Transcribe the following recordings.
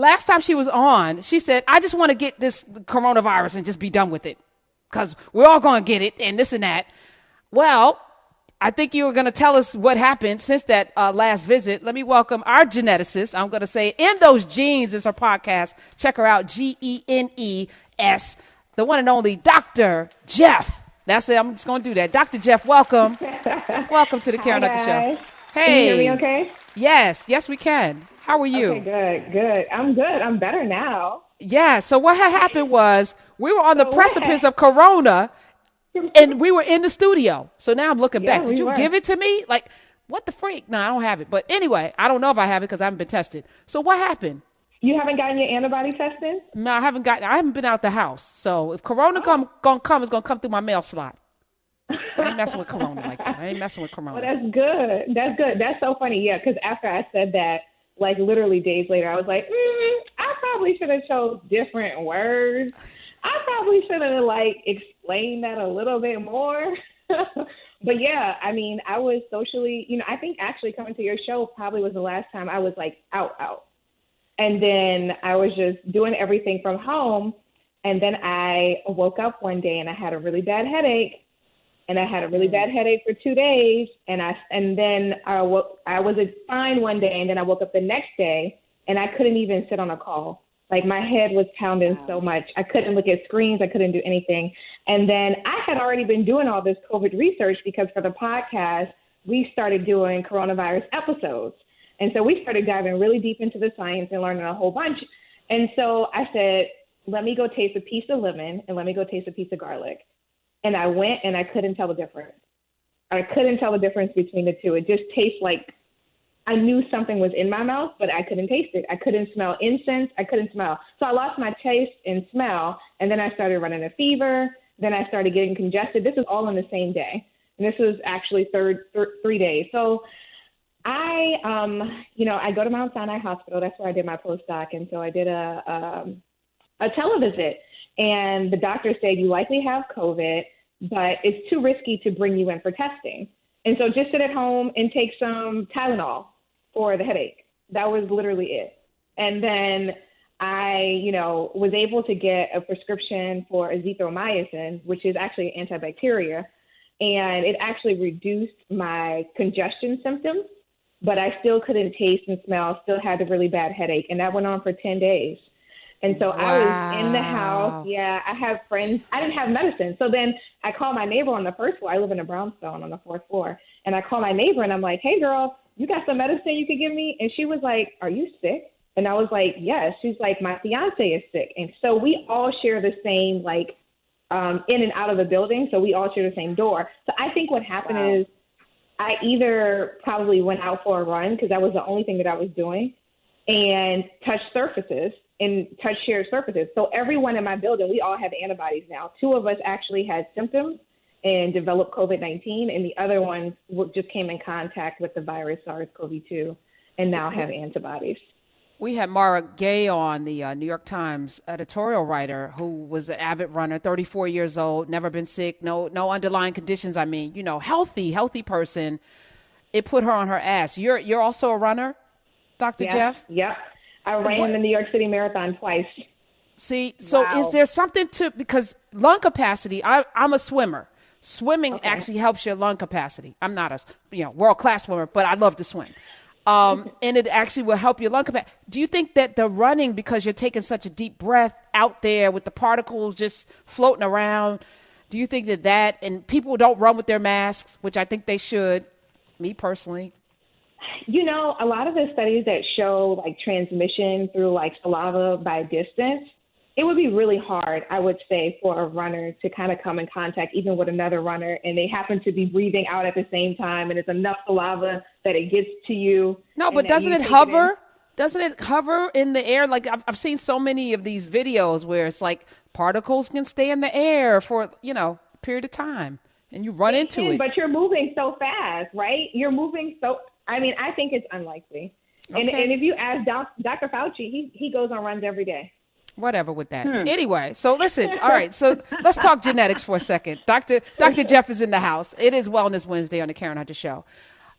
last time she was on, she said, I just want to get this coronavirus and just be done with it because we're all going to get it and this and that. Well, I think you were going to tell us what happened since that last visit. Let me welcome our geneticist. I'm going to say In Those Genes is her podcast. Check her out, Genes, the one and only Dr. Jeff. That's it. I'm just going to do that. Dr. Jeff, welcome. Welcome to the Karen Hunter Show. Hey. Can you hear me okay? Yes, we can. How are you? Okay, good. I'm good. I'm better now. Yeah. So what had happened was we were on the precipice of Corona. And we were in the studio. So now I'm looking back. Did you give it to me? Like, what the freak? No, I don't have it. But anyway, I don't know if I have it because I haven't been tested. So what happened? You haven't gotten your antibody tested? No, I haven't been out the house. So if Corona gonna come, it's gonna come through my mail slot. I ain't messing with Corona like that. I ain't messing with Corona. Well, that's good. That's so funny. Yeah, because after I said that, like literally days later, I was like, I probably should have chose different words. I probably should have explained that a little bit more. But yeah, I mean, I was socially, I think actually coming to your show probably was the last time I was out. And then I was just doing everything from home. And then I woke up one day and I had a really bad headache. And I had a really bad headache for 2 days. And then I was fine one day. And then I woke up the next day and I couldn't even sit on a call. Like my head was pounding so much. I couldn't look at screens. I couldn't do anything. And then I had already been doing all this COVID research because for the podcast, we started doing coronavirus episodes. And so we started diving really deep into the science and learning a whole bunch. And so I said, let me go taste a piece of lemon and let me go taste a piece of garlic. And I went and I couldn't tell the difference. I couldn't tell the difference between the two. It just tastes like I knew something was in my mouth, but I couldn't taste it. I couldn't smell incense. I couldn't smell. So I lost my taste and smell, and then I started running a fever. Then I started getting congested. This was all in the same day. And this was actually 3 days. So I go to Mount Sinai Hospital. That's where I did my postdoc. And so I did a televisit. And the doctor said, you likely have COVID, but it's too risky to bring you in for testing. And so just sit at home and take some Tylenol for the headache. That was literally it. And then I, was able to get a prescription for azithromycin, which is actually antibacterial. And it actually reduced my congestion symptoms, but I still couldn't taste and smell, still had a really bad headache. And that went on for 10 days. And so I was in the house. Yeah, I have friends. I didn't have medicine. So then I called my neighbor on the first floor. I live in a brownstone on the 4th floor. And I called my neighbor and I'm like, hey, girl, you got some medicine you could give me? And she was like, are you sick? And I was like, yes. She's like, my fiance is sick. And so we all share the same, in and out of the building. So we all share the same door. So I think what happened is I either probably went out for a run because that was the only thing that I was doing and touched surfaces. And touch shared surfaces. So everyone in my building, we all have antibodies now. 2 of us actually had symptoms and developed COVID-19, and the other ones just came in contact with the virus SARS-CoV-2 and now have antibodies. We had Mara Gay on, the New York Times editorial writer, who was an avid runner, 34 years old, never been sick, no underlying conditions. I mean, healthy person. It put her on her ass. You're also a runner, Dr. Jeff? Yep. I ran the New York City Marathon twice. See, so is there something because lung capacity, I'm a swimmer. Swimming actually helps your lung capacity. I'm not a world-class swimmer, but I love to swim. And it actually will help your lung capacity. Do you think that the running, because you're taking such a deep breath out there with the particles just floating around, do you think that and people don't run with their masks, which I think they should, me personally? A lot of the studies that show transmission through saliva by distance, it would be really hard, I would say, for a runner to kind of come in contact even with another runner and they happen to be breathing out at the same time and it's enough saliva that it gets to you. No, but doesn't it hover? Doesn't it hover in the air? Like I've seen so many of these videos where it's like particles can stay in the air for, a period of time and you run into it. But you're moving so fast, right? You're moving I think it's unlikely. Okay. And if you ask Dr. Fauci, he goes on runs every day. Whatever with that. Anyway, so listen. All right, so let's talk genetics for a second. Dr. Jeff is in the house. It is Wellness Wednesday on the Karen Hunter Show.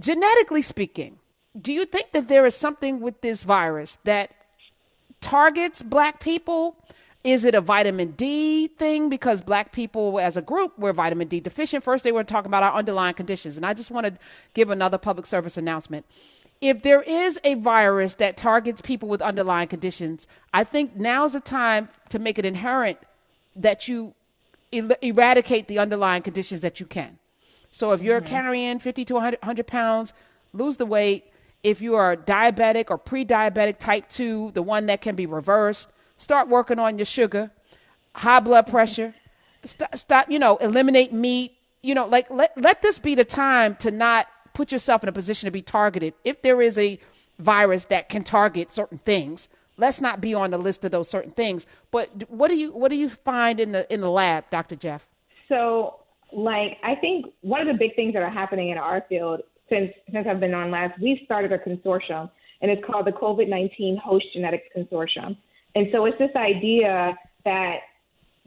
Genetically speaking, do you think that there is something with this virus that targets black people? Is it a vitamin D thing? Because black people as a group were vitamin D deficient. First, they were talking about our underlying conditions. And I just want to give another public service announcement. If there is a virus that targets people with underlying conditions, I think now's the time to make it inherent that you eradicate the underlying conditions that you can. So if you're carrying 50 to 100 pounds, lose the weight. If you are diabetic or pre-diabetic type 2, the one that can be reversed, start working on your sugar, high blood pressure, stop, eliminate meat, let this be the time to not put yourself in a position to be targeted. If there is a virus that can target certain things, let's not be on the list of those certain things. But what do you find in the lab, Dr. Jeff? So, I think one of the big things that are happening in our field since I've been on last, we started a consortium, and it's called the COVID-19 Host Genetics Consortium. And so it's this idea that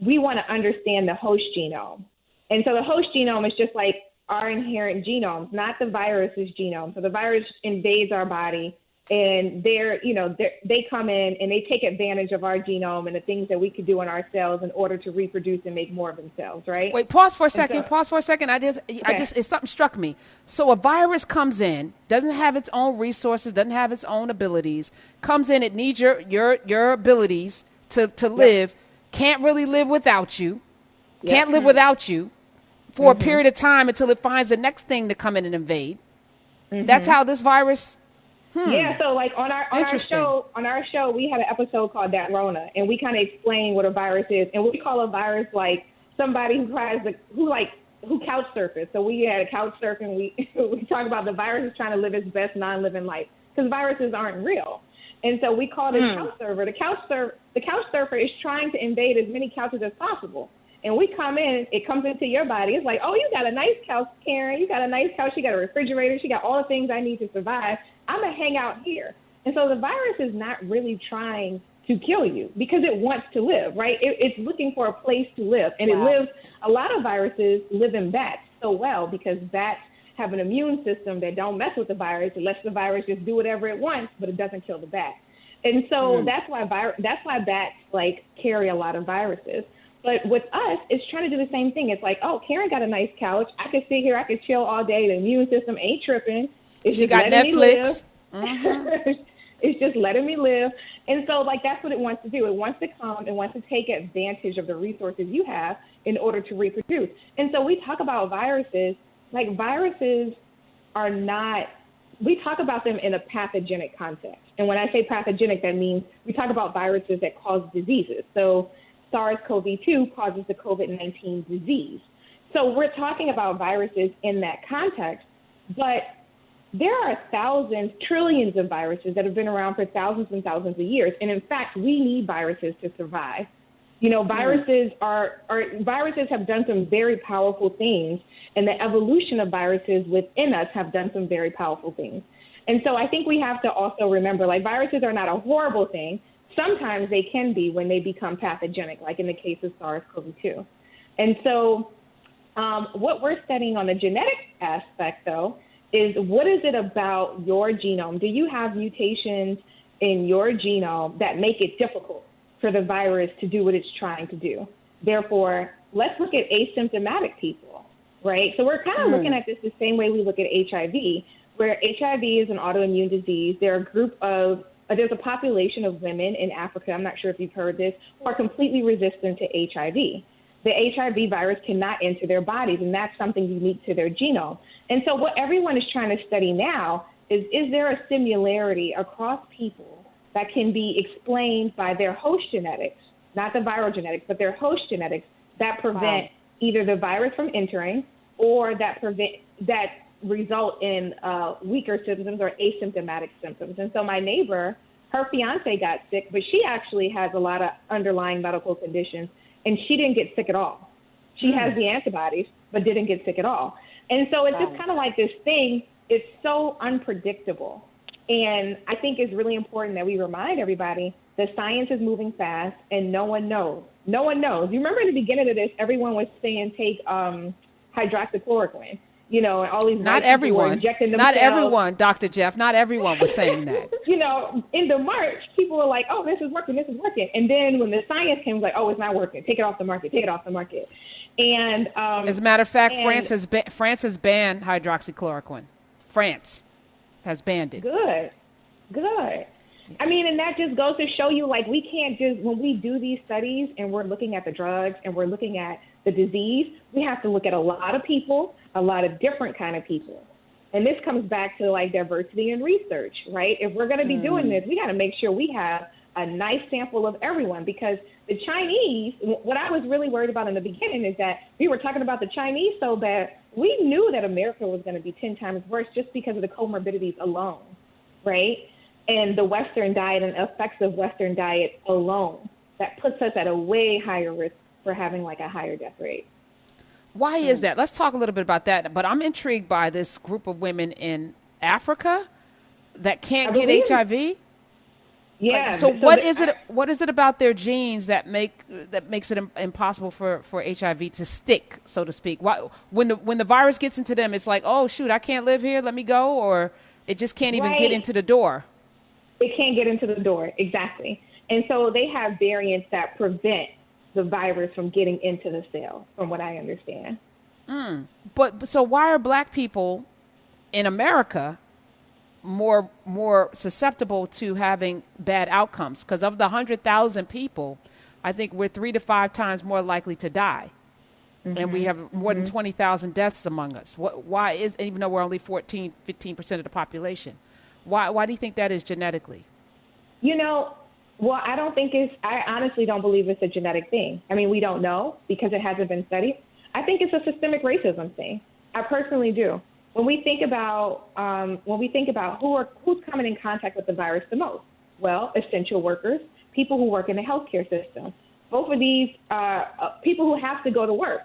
we want to understand the host genome. And so the host genome is just like our inherent genomes, not the virus's genome. So the virus invades our body, and they come in and they take advantage of our genome and the things that we could do on our cells in order to reproduce and make more of themselves, right? Wait, pause for a second. Something struck me. So a virus comes in, doesn't have its own resources, doesn't have its own abilities, comes in, it needs your abilities to live, can't really live without you, can't live without you for a period of time until it finds the next thing to come in and invade. That's how this virus. Yeah, so on our show, we had an episode called That Rona, and we kind of explain what a virus is, and we call a virus like somebody who couch surfers. So we had a couch surf, and we talk about the virus is trying to live its best non-living life because viruses aren't real, and so we call it a couch surfer. The couch surfer is trying to invade as many couches as possible. And we come in, it comes into your body. It's like, oh, you got a nice couch, Karen. You got a nice couch. You got a refrigerator. She got all the things I need to survive. I'm going to hang out here. And so the virus is not really trying to kill you because it wants to live, right? It's looking for a place to live. And a lot of viruses live in bats so well because bats have an immune system that don't mess with the virus. It lets the virus just do whatever it wants, but it doesn't kill the bat. And so that's why bats carry a lot of viruses. But with us, it's trying to do the same thing. It's like, oh, Karen got a nice couch. I could sit here. I could chill all day. The immune system ain't tripping. She got Netflix. It's just letting me live. And so, that's what it wants to do. It wants to come and wants to take advantage of the resources you have in order to reproduce. And so we talk about viruses. Viruses are not, we talk about them in a pathogenic context. And when I say pathogenic, that means we talk about viruses that cause diseases. So SARS-CoV-2 causes the COVID-19 disease. So we're talking about viruses in that context, but there are thousands, trillions of viruses that have been around for thousands and thousands of years. And in fact, we need viruses to survive. Viruses have done some very powerful things, and the evolution of viruses within us have done some very powerful things. And so I think we have to also remember, viruses are not a horrible thing. Sometimes they can be when they become pathogenic, like in the case of SARS-CoV-2. And so what we're studying on the genetic aspect, though, is what is it about your genome? Do you have mutations in your genome that make it difficult for the virus to do what it's trying to do? Therefore, let's look at asymptomatic people, right? So we're kind of looking at this the same way we look at HIV, where HIV is an autoimmune disease. There's a population of women in Africa, I'm not sure if you've heard this, who are completely resistant to HIV. The HIV virus cannot enter their bodies, and that's something unique to their genome. And so what everyone is trying to study now is there a similarity across people that can be explained by their host genetics, not the viral genetics, but their host genetics that prevent either the virus from entering or that result in weaker symptoms or asymptomatic symptoms. And so my neighbor, her fiance got sick, but she actually has a lot of underlying medical conditions, and she didn't get sick at all. She has the antibodies, but didn't get sick at all. And so it's just kind of like this thing. It's so unpredictable. And I think it's really important that we remind everybody that science is moving fast and no one knows. No one knows. You remember at the beginning of this, everyone was saying take hydroxychloroquine. you know, and all these Not white people were everyone. injecting Not themselves. everyone, Dr. Jeff. Not everyone was saying that. You know, in the March, people were like, oh, this is working, this is working. And then when the science came, it was like, oh, it's not working. Take it off the market. Take it off the market. And as a matter of fact, France has banned hydroxychloroquine. France has banned it. Good. I mean, and that just goes to show you, like, we can't just, when we do these studies and we're looking at the drugs and we're looking at the disease, we have to look at a lot of people, a lot of different kind of people. And this comes back to, like, diversity in research, right? If we're going to be doing this, we got to make sure we have a nice sample of everyone, because the Chinese, what I was really worried about in the beginning is that we were talking about the Chinese so bad, we knew that America was going to be 10 times worse just because of the comorbidities alone, right? And the Western diet and effects of Western diet alone, that puts us at a way higher risk for having like a higher death rate. Why is that? Let's talk a little bit about that. But I'm intrigued by this group of women in Africa that can't get HIV. Yeah. So what is it? What is it about their genes that makes it impossible for HIV to stick, so to speak? Why, when the virus gets into them, it's like, oh shoot, I can't live here. Let me go, or it just can't even get into the door. It can't get into the door, exactly. And so they have variants that prevent the virus from getting into the cell, from what I understand. But so why are black people in America more susceptible to having bad outcomes? Because of the 100,000 people, I think we're 3 to 5 times more likely to die. And we have more than 20,000 deaths among us. Why is, even though we're only 15% of the population, why do you think that is genetically? You know, well, I honestly don't believe it's a genetic thing. I mean, we don't know because it hasn't been studied. I think it's a systemic racism thing. I personally do. When we think about who's coming in contact with the virus the most, well, essential workers, people who work in the healthcare system. Both of these people who have to go to work,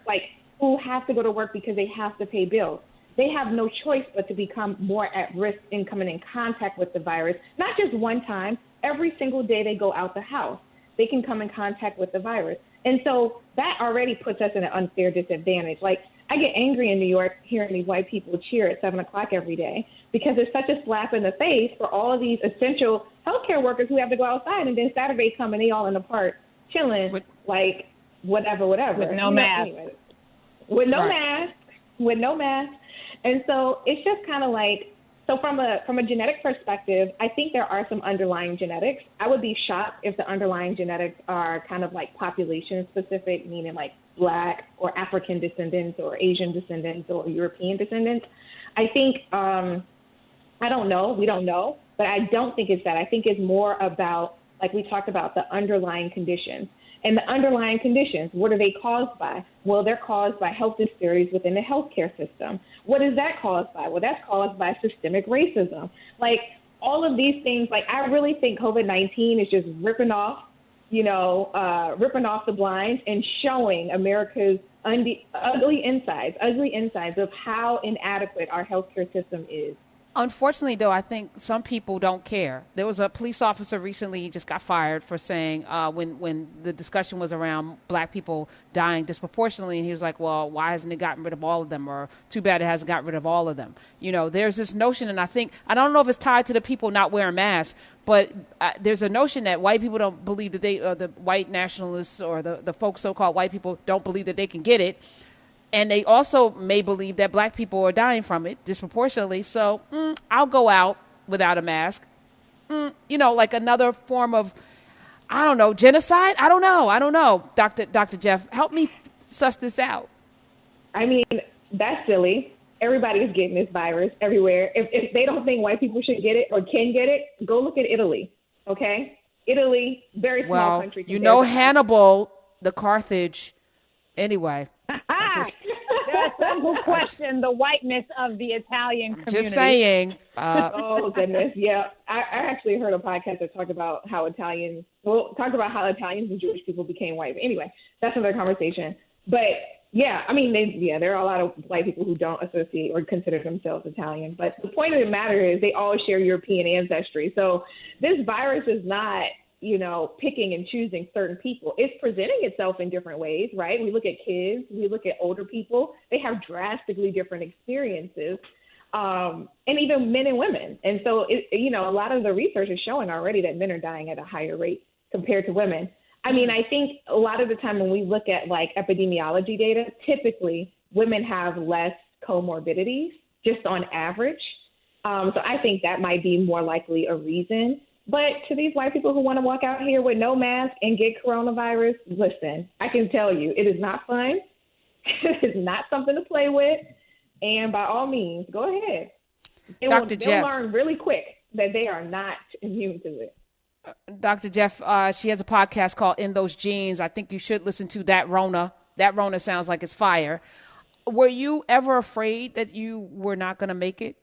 because they have to pay bills. They have no choice but to become more at risk in coming in contact with the virus. Not just one time, every single day they go out the house, they can come in contact with the virus. And so that already puts us in an unfair disadvantage. Like, I get angry in New York hearing these white people cheer at 7 o'clock every day because it's such a slap in the face for all of these essential healthcare workers who have to go outside, and then Saturday come and they all in the park chilling, like whatever. With no mask. Anyway, with no mask. And so it's just kind of like, so from a genetic perspective, I think there are some underlying genetics. I would be shocked if the underlying genetics are kind of like population specific, meaning like Black or African descendants or Asian descendants or European descendants. I think, I don't know, we don't know, but I don't think it's that. I think it's more about, like we talked about, the underlying conditions. And the underlying conditions, what are they caused by? Well, they're caused by health disparities within the healthcare system. What is that caused by? Well, that's caused by systemic racism. Like, all of these things, like, I really think COVID-19 is just ripping off the blinds and showing America's ugly insides of how inadequate our healthcare system is. Unfortunately, though, I think some people don't care. There was a police officer recently, he just got fired for saying when the discussion was around black people dying disproportionately, and he was like, well, why hasn't it gotten rid of all of them? Or too bad it hasn't gotten rid of all of them. You know, there's this notion, and I don't know if it's tied to the people not wearing masks, but there's a notion that white people don't believe that the white nationalists or the folks, so-called white people, don't believe that they can get it. And they also may believe that black people are dying from it disproportionately. So I'll go out without a mask. Like another form of, I don't know, genocide? I don't know. Dr. Jeff, help me suss this out. I mean, that's silly. Everybody's getting this virus everywhere. If they don't think white people should get it or can get it, go look at Italy, okay? Italy, very small country. You know Hannibal, the Carthage, anyway. There's some who question the whiteness of the Italian community. Just saying. Oh, goodness. Yeah. I actually heard a podcast that talked about how Italians and Jewish people became white. But anyway, that's another conversation. But yeah, I mean, there are a lot of white people who don't associate or consider themselves Italian. But the point of the matter is they all share European ancestry. So this virus is not, picking and choosing certain people. It's presenting itself in different ways, right? We look at kids, we look at older people. They have drastically different experiences, and even men and women. And so, a lot of the research is showing already that men are dying at a higher rate compared to women. I mean, I think a lot of the time when we look at like epidemiology data, typically women have less comorbidities just on average. So I think that might be more likely a reason. But to these white people who want to walk out here with no mask and get coronavirus, listen, I can tell you it is not fun. It's not something to play with. And by all means, go ahead. They'll learn really quick that they are not immune to it. Dr. Jeff, she has a podcast called In Those Genes. I think you should listen to that Rona. That Rona sounds like it's fire. Were you ever afraid that you were not going to make it?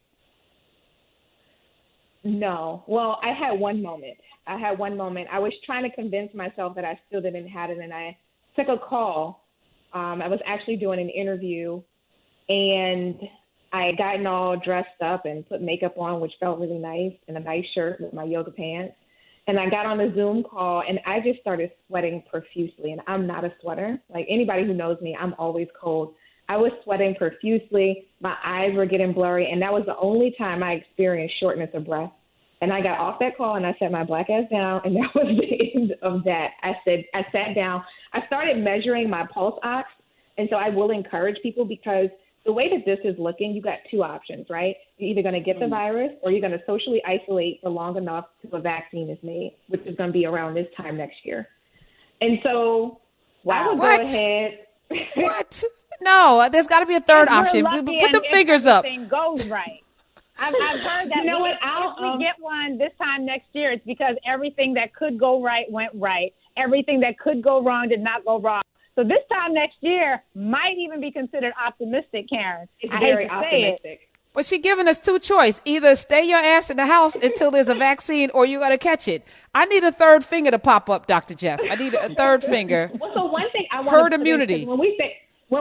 No. Well, I had one moment. I was trying to convince myself that I still didn't have it, and I took a call. I was actually doing an interview, and I had gotten all dressed up and put makeup on, which felt really nice, and a nice shirt with my yoga pants. And I got on the Zoom call, and I just started sweating profusely. And I'm not a sweater. Like anybody who knows me, I'm always cold. I was sweating profusely. My eyes were getting blurry. And that was the only time I experienced shortness of breath. And I got off that call, and I sat my black ass down, and that was the end of that. I sat down. I started measuring my pulse ox. And so I will encourage people, because the way that this is looking, you got two options, right? You're either going to get the virus, or you're going to socially isolate for long enough till a vaccine is made, which is going to be around this time next year. And so I would go ahead. What? No, there's got to be a third option. Put the fingers up. Everything goes right. I've heard that. You know what? If we get one this time next year, it's because everything that could go right went right. Everything that could go wrong did not go wrong. So this time next year might even be considered optimistic, Karen. It's very optimistic. But she's giving us two choices. Either stay your ass in the house until there's a vaccine, or you got to catch it. I need a third finger to pop up, Dr. Jeff. I need a third finger. Well, so one thing I want herd immunity. When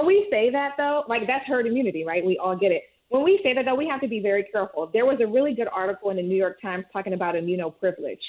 we say that, though, like that's herd immunity, right? We all get it. When we say that, though, we have to be very careful. There was a really good article in the New York Times talking about immunoprivilege.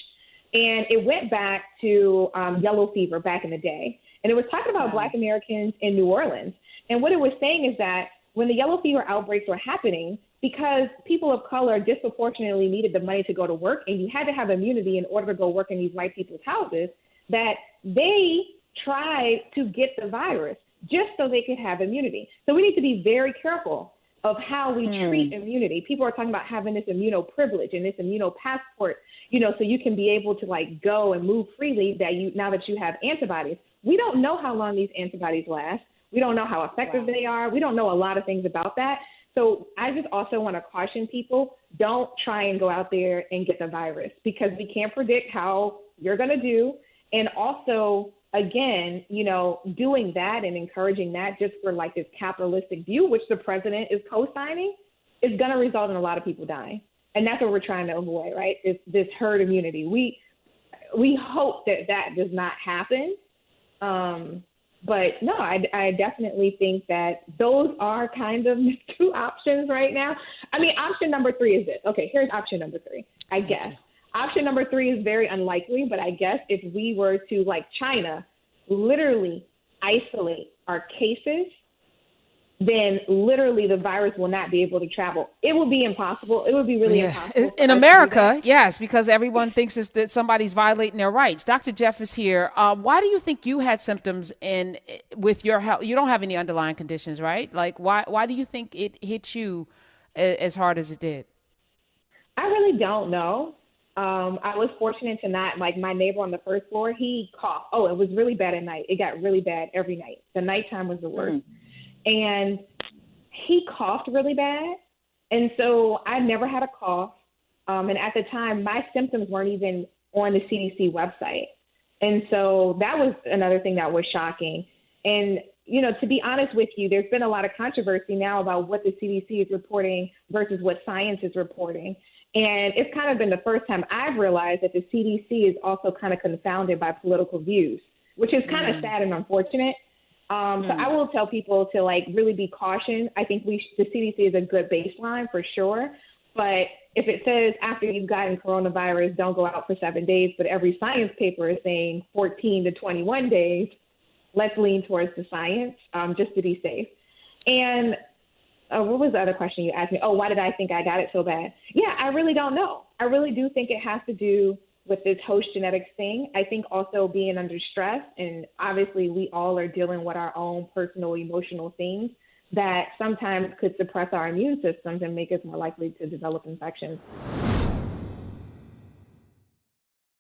And it went back to yellow fever back in the day. And it was talking about Black Americans in New Orleans. And what it was saying is that when the yellow fever outbreaks were happening, because people of color disproportionately needed the money to go to work, and you had to have immunity in order to go work in these white people's houses, that they tried to get the virus just so they could have immunity. So we need to be very careful of how we treat immunity. People are talking about having this immunoprivilege and this immunopassport, so you can be able to like go and move freely now that you have antibodies. We don't know how long these antibodies last. We don't know how effective they are. We don't know a lot of things about that. So I just also want to caution people, don't try and go out there and get the virus, because we can't predict how you're going to do. And also, again, doing that and encouraging that just for like this capitalistic view, which the president is co-signing, is going to result in a lot of people dying. And that's what we're trying to avoid, right? It's this herd immunity. We hope that does not happen. But no, I definitely think that those are kind of two options right now. I mean, option number 3 is this. Okay, here's option number 3, I guess. Option number 3 is very unlikely, but I guess if we were to, like China, literally isolate our cases, then literally the virus will not be able to travel. It will be impossible. It would be really impossible. In America, yes, because everyone thinks that somebody's violating their rights. Dr. Jeff is here. Why do you think you had symptoms with your health? You don't have any underlying conditions, right? Like, why do you think it hit you as hard as it did? I really don't know. I was fortunate to not, like my neighbor on the first floor, he coughed. Oh, it was really bad at night. It got really bad every night. The nighttime was the worst. And he coughed really bad. And so I never had a cough. And at the time, my symptoms weren't even on the CDC website. And so that was another thing that was shocking. And, to be honest with you, there's been a lot of controversy now about what the CDC is reporting versus what science is reporting. And it's kind of been the first time I've realized that the CDC is also kind of confounded by political views, which is kind of sad and unfortunate. So I will tell people to like really be cautious. I think the CDC is a good baseline for sure, but if it says after you've gotten coronavirus, don't go out for 7 days, but every science paper is saying 14 to 21 days, let's lean towards the science, just to be safe. And what was the other question you asked me? Oh, why did I think I got it so bad? Yeah, I really don't know. I really do think it has to do with this host genetics thing. I think also being under stress, and obviously we all are dealing with our own personal emotional things that sometimes could suppress our immune systems and make us more likely to develop infections.